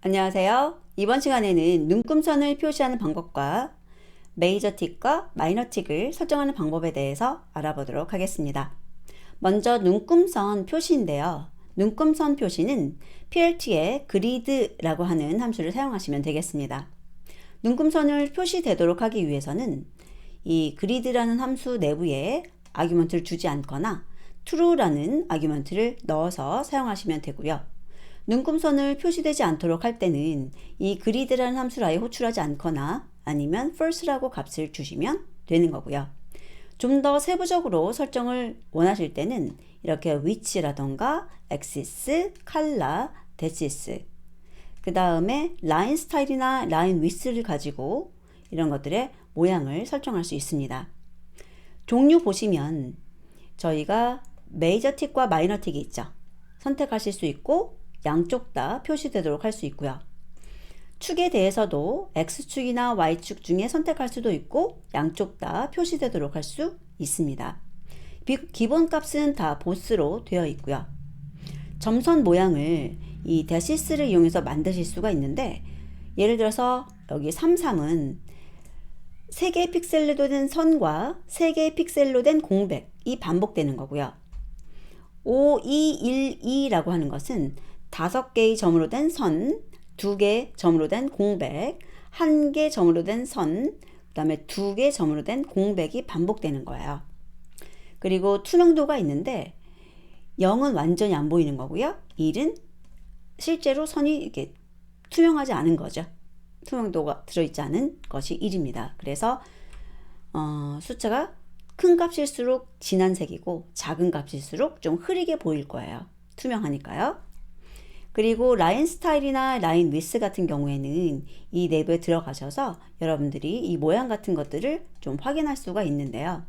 안녕하세요. 이번 시간에는 눈금선을 표시하는 방법과 메이저 틱과 마이너 틱을 설정하는 방법에 대해서 알아보도록 하겠습니다. 먼저 눈금선 표시인데요. 눈금선 표시는 PLT의 그리드라고 하는 함수를 사용하시면 되겠습니다. 눈금선을 표시되도록 하기 위해서는 이 그리드라는 함수 내부에 아규먼트를 주지 않거나 true라는 아규먼트를 넣어서 사용하시면 되고요. 눈금선을 표시되지 않도록 할 때는 이 그리드라는 함수를 아예 호출하지 않거나 아니면 false라고 값을 주시면 되는 거고요. 좀 더 세부적으로 설정을 원하실 때는 이렇게 위치라던가 axis, color, desist 그 다음에 라인 스타일이나 라인 위스를 가지고 이런 것들의 모양을 설정할 수 있습니다. 종류 보시면 저희가 메이저 틱과 마이너 틱이 있죠. 선택하실 수 있고 양쪽 다 표시되도록 할 수 있고요. 축에 대해서도 X축이나 Y축 중에 선택할 수도 있고 양쪽 다 표시되도록 할 수 있습니다. 기본 값은 다 보스로 되어 있고요. 점선 모양을 이 데시스를 이용해서 만드실 수가 있는데 예를 들어서 여기 33은 3개의 픽셀로 된 선과 3개의 픽셀로 된 공백이 반복되는 거고요. 5, 2, 1, 2라고 하는 것은 5개의 점으로 된 선, 2개 점으로 된 공백, 1개 점으로 된 선, 그 다음에 2개 점으로 된 공백이 반복되는 거예요. 그리고 투명도가 있는데 0은 완전히 안 보이는 거고요. 1은 실제로 선이 이렇게 투명하지 않은 거죠. 투명도가 들어있지 않은 것이 1입니다. 그래서 숫자가 큰 값일수록 진한 색이고 작은 값일수록 좀 흐리게 보일 거예요. 투명하니까요. 그리고 라인 스타일이나 라인 위스 같은 경우에는 이 내부에 들어가셔서 여러분들이 이 모양 같은 것들을 좀 확인할 수가 있는데요.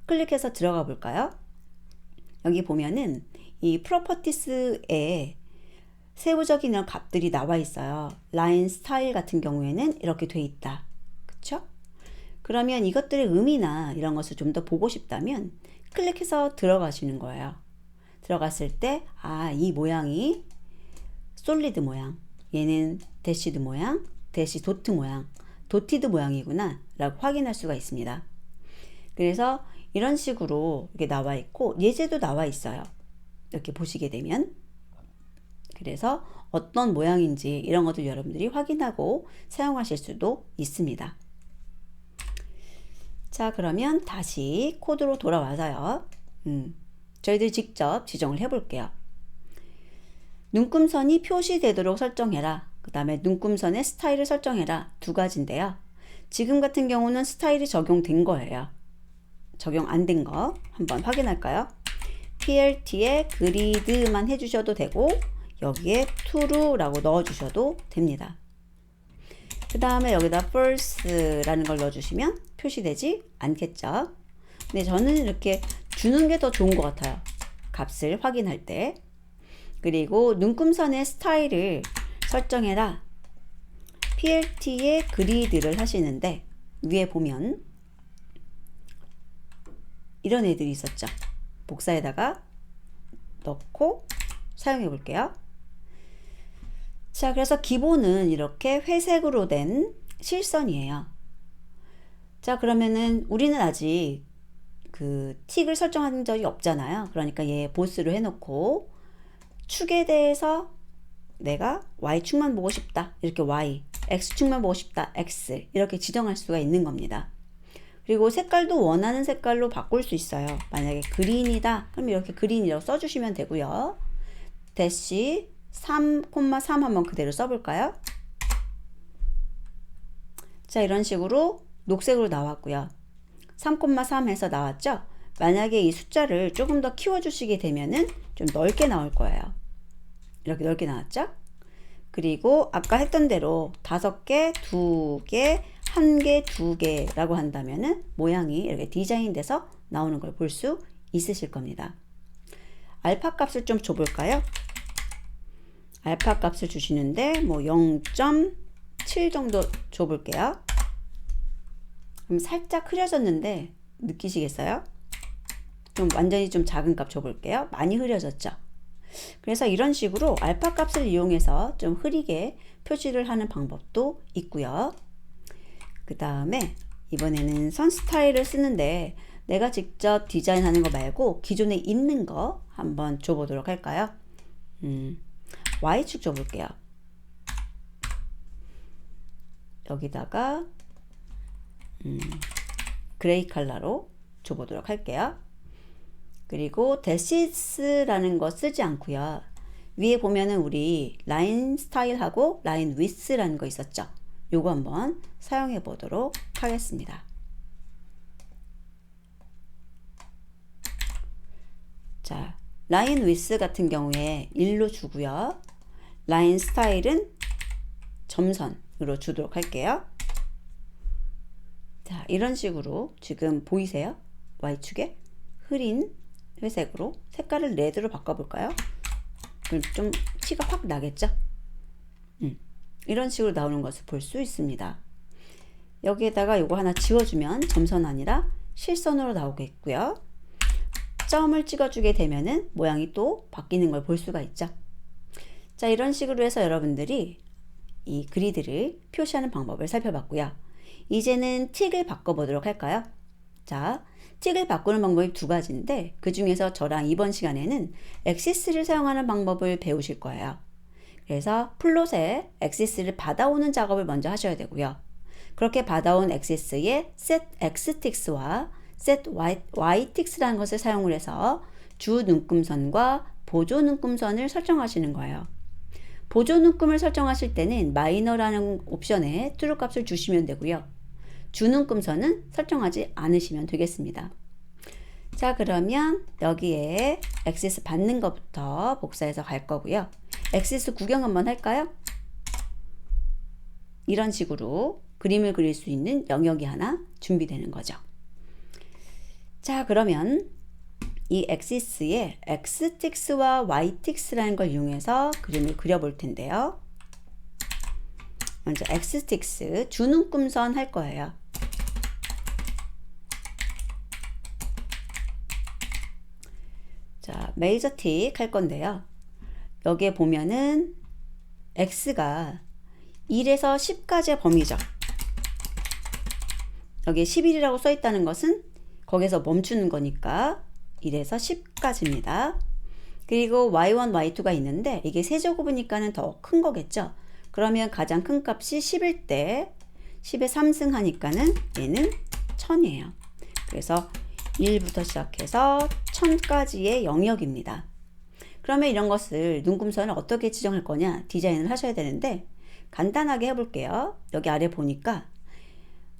클릭해서 들어가 볼까요? 여기 보면은 이 프로퍼티스에 세부적인 이런 값들이 나와 있어요. 라인 스타일 같은 경우에는 이렇게 돼 있다. 그쵸? 그러면 이것들의 의미나 이런 것을 좀 더 보고 싶다면 클릭해서 들어가시는 거예요. 들어갔을 때, 이 모양이 솔리드 모양, 얘는 대시드 모양, 대시 도트 모양, 도티드 모양이구나 라고 확인할 수가 있습니다. 그래서 이런 식으로 이렇게 나와 있고 예제도 나와 있어요. 이렇게 보시게 되면 그래서 어떤 모양인지 이런 것들 여러분들이 확인하고 사용하실 수도 있습니다. 자, 그러면 다시 코드로 돌아와서요. 저희들이 직접 지정을 해볼게요. 눈금선이 표시되도록 설정해라. 그 다음에 눈금선의 스타일을 설정해라. 두 가지인데요. 지금 같은 경우는 스타일이 적용된 거예요. 적용 안 된 거 한번 확인할까요? PLT에 그리드만 해주셔도 되고 여기에 true라고 넣어주셔도 됩니다. 그 다음에 여기다 false라는 걸 넣어주시면 표시되지 않겠죠. 근데 저는 이렇게 주는 게 더 좋은 것 같아요. 값을 확인할 때. 그리고 눈금선의 스타일을 설정해라. PLT의 그리드를 하시는데 위에 보면 이런 애들이 있었죠. 복사에다가 넣고 사용해 볼게요. 자, 그래서 기본은 이렇게 회색으로 된 실선이에요. 자, 그러면은 우리는 아직 그 틱을 설정한 적이 없잖아요. 그러니까 얘 보스로 해놓고 축에 대해서 내가 Y축만 보고 싶다. 이렇게 Y, X축만 보고 싶다. X 이렇게 지정할 수가 있는 겁니다. 그리고 색깔도 원하는 색깔로 바꿀 수 있어요. 만약에 그린이다. 그럼 이렇게 그린이라고 써주시면 되고요. 대시 3,3 한번 그대로 써볼까요? 자, 이런 식으로 녹색으로 나왔고요. 3,3 해서 나왔죠? 만약에 이 숫자를 조금 더 키워주시게 되면은 좀 넓게 나올 거예요. 이렇게 넓게 나왔죠? 그리고 아까 했던 대로 5개, 2개, 1개, 2개라고 한다면은 모양이 이렇게 디자인돼서 나오는 걸 볼 수 있으실 겁니다. 알파 값을 좀 줘볼까요? 알파 값을 주시는데 뭐 0.7 정도 줘볼게요. 그럼 살짝 흐려졌는데 느끼시겠어요? 좀 완전히 좀 작은 값 줘볼게요. 많이 흐려졌죠? 그래서 이런 식으로 알파 값을 이용해서 좀 흐리게 표시를 하는 방법도 있고요. 그 다음에 이번에는 선 스타일을 쓰는데 내가 직접 디자인하는 거 말고 기존에 있는 거 한번 줘보도록 할까요? Y축 줘볼게요. 여기다가 그레이 컬러로 줘보도록 할게요. 그리고 데시스라는 거 쓰지 않고요. 위에 보면은 우리 라인 스타일하고 라인 위스라는 거 있었죠. 요거 한번 사용해 보도록 하겠습니다. 자, 라인 위스 같은 경우에 1로 주고요. 라인 스타일은 점선으로 주도록 할게요. 자, 이런 식으로 지금 보이세요? Y축에 흐린 회색으로 색깔을 레드로 바꿔볼까요? 그럼 좀 티가 확 나겠죠? 이런 식으로 나오는 것을 볼 수 있습니다. 여기에다가 요거 하나 지워주면 점선 아니라 실선으로 나오겠고요. 점을 찍어주게 되면은 모양이 또 바뀌는 걸 볼 수가 있죠. 자, 이런 식으로 해서 여러분들이 이 그리드를 표시하는 방법을 살펴봤고요. 이제는 틱을 바꿔보도록 할까요? 자, 틱을 바꾸는 방법이 두 가지인데 그 중에서 저랑 이번 시간에는 엑시스를 사용하는 방법을 배우실 거예요. 그래서 플롯에 엑시스를 받아오는 작업을 먼저 하셔야 되고요. 그렇게 받아온 엑시스에 set xtix와 set ytix라는 것을 사용을 해서 주 눈금선과 보조 눈금선을 설정하시는 거예요. 보조 눈금을 설정하실 때는 마이너라는 옵션에 true 값을 주시면 되고요. 주 눈금선은 설정하지 않으시면 되겠습니다. 자, 그러면 여기에 엑시스 받는 것부터 복사해서 갈 거고요. 엑시스 구경 한번 할까요? 이런 식으로 그림을 그릴 수 있는 영역이 하나 준비되는 거죠. 자, 그러면 이 엑시스에 xtix와 ytix라는 걸 이용해서 그림을 그려볼 텐데요. 먼저 xtix 주눈금선 할 거예요. 자, 메이저 틱 할 건데요. 여기에 보면은 x가 1에서 10까지의 범위죠. 여기에 11이라고 써 있다는 것은 거기서 멈추는 거니까 1에서 10까지입니다. 그리고 y1, y2가 있는데 이게 세제곱이니까는 더 큰 거겠죠. 그러면 가장 큰 값이 10일 때 10에 3승 하니까는 얘는 1000이에요. 그래서 1부터 시작해서 1000까지의 영역입니다. 그러면 이런 것을 눈금선을 어떻게 지정할 거냐 디자인을 하셔야 되는데 간단하게 해볼게요. 여기 아래 보니까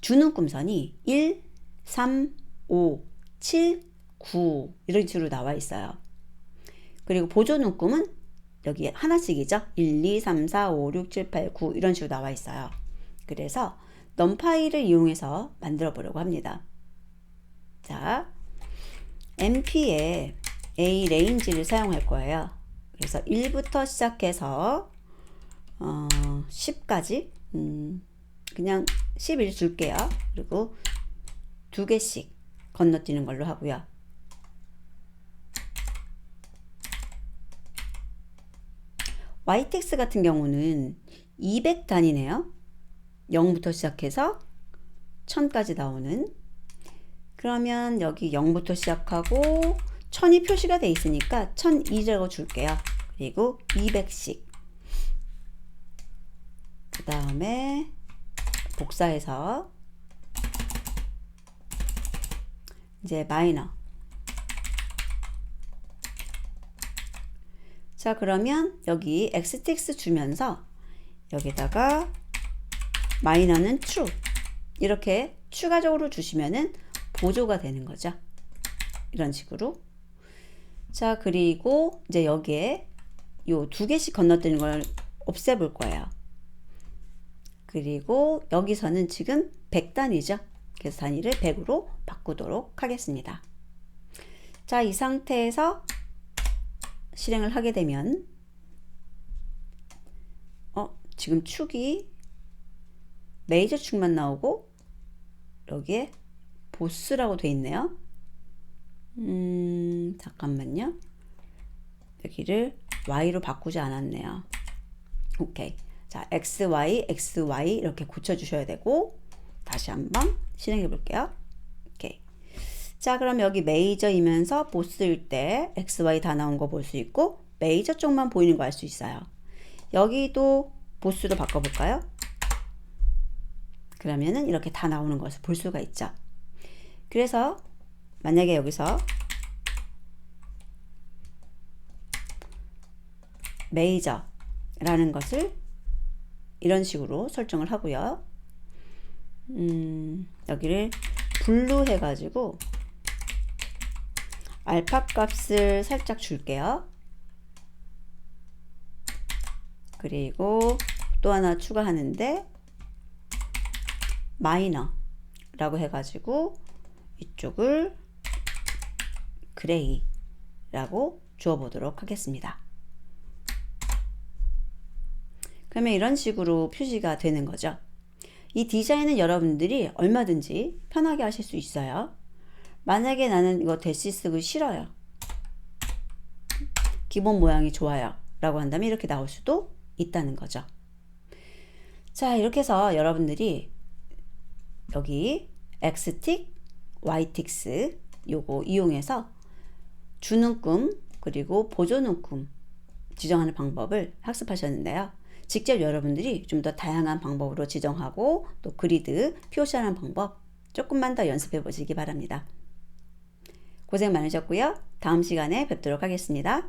주눈금선이 1, 3, 5, 7, 9 이런 식으로 나와 있어요. 그리고 보조 눈금은 여기 하나씩이죠. 1, 2, 3, 4, 5, 6, 7, 8, 9 이런 식으로 나와 있어요. 그래서 num파이를 이용해서 만들어 보려고 합니다. 자, np에 a range를 사용할 거예요. 그래서 1부터 시작해서 10까지 그냥 11 줄게요. 그리고 두 개씩 건너뛰는 걸로 하고요. ytex 같은 경우는 200 단위네요. 0부터 시작해서 1000까지 나오는. 그러면 여기 0부터 시작하고 1000이 표시가 돼 있으니까 1002라고 줄게요. 그리고 200씩. 그 다음에 복사해서 이제 마이너. 자, 그러면 여기 xtix 주면서 여기다가 마이너는 true 이렇게 추가적으로 주시면은 보조가 되는 거죠. 이런 식으로. 자, 그리고 이제 여기에 요 두 개씩 건너뛰는 걸 없애볼 거예요. 그리고 여기서는 지금 100단위죠. 그래서 단위를 100으로 바꾸도록 하겠습니다. 자, 이 상태에서 실행을 하게 되면 지금 축이 메이저 축만 나오고 여기에 보스라고 돼 있네요. 잠깐만요. 여기를 y로 바꾸지 않았네요. 오케이. 자, xy, xy 이렇게 고쳐주셔야 되고, 다시 한번 실행해 볼게요. 오케이. 자, 그럼 여기 메이저이면서 보스일 때 xy 다 나온 거 볼 수 있고, 메이저 쪽만 보이는 거 알 수 있어요. 여기도 보스로 바꿔볼까요? 그러면은 이렇게 다 나오는 것을 볼 수가 있죠. 그래서 만약에 여기서 메이저라는 것을 이런 식으로 설정을 하고요. 여기를 블루 해가지고 알파 값을 살짝 줄게요. 그리고 또 하나 추가하는데 마이너라고 해가지고 이쪽을 그레이라고 주어보도록 하겠습니다. 그러면 이런 식으로 표시가 되는 거죠. 이 디자인은 여러분들이 얼마든지 편하게 하실 수 있어요. 만약에 나는 이거 대시 쓰기 싫어요. 기본 모양이 좋아요. 라고 한다면 이렇게 나올 수도 있다는 거죠. 자, 이렇게 해서 여러분들이 여기 X틱, Y틱스 요거 이용해서 주눈금 그리고 보조눈금 지정하는 방법을 학습하셨는데요. 직접 여러분들이 좀 더 다양한 방법으로 지정하고 또 그리드 표시하는 방법 조금만 더 연습해 보시기 바랍니다. 고생 많으셨고요. 다음 시간에 뵙도록 하겠습니다.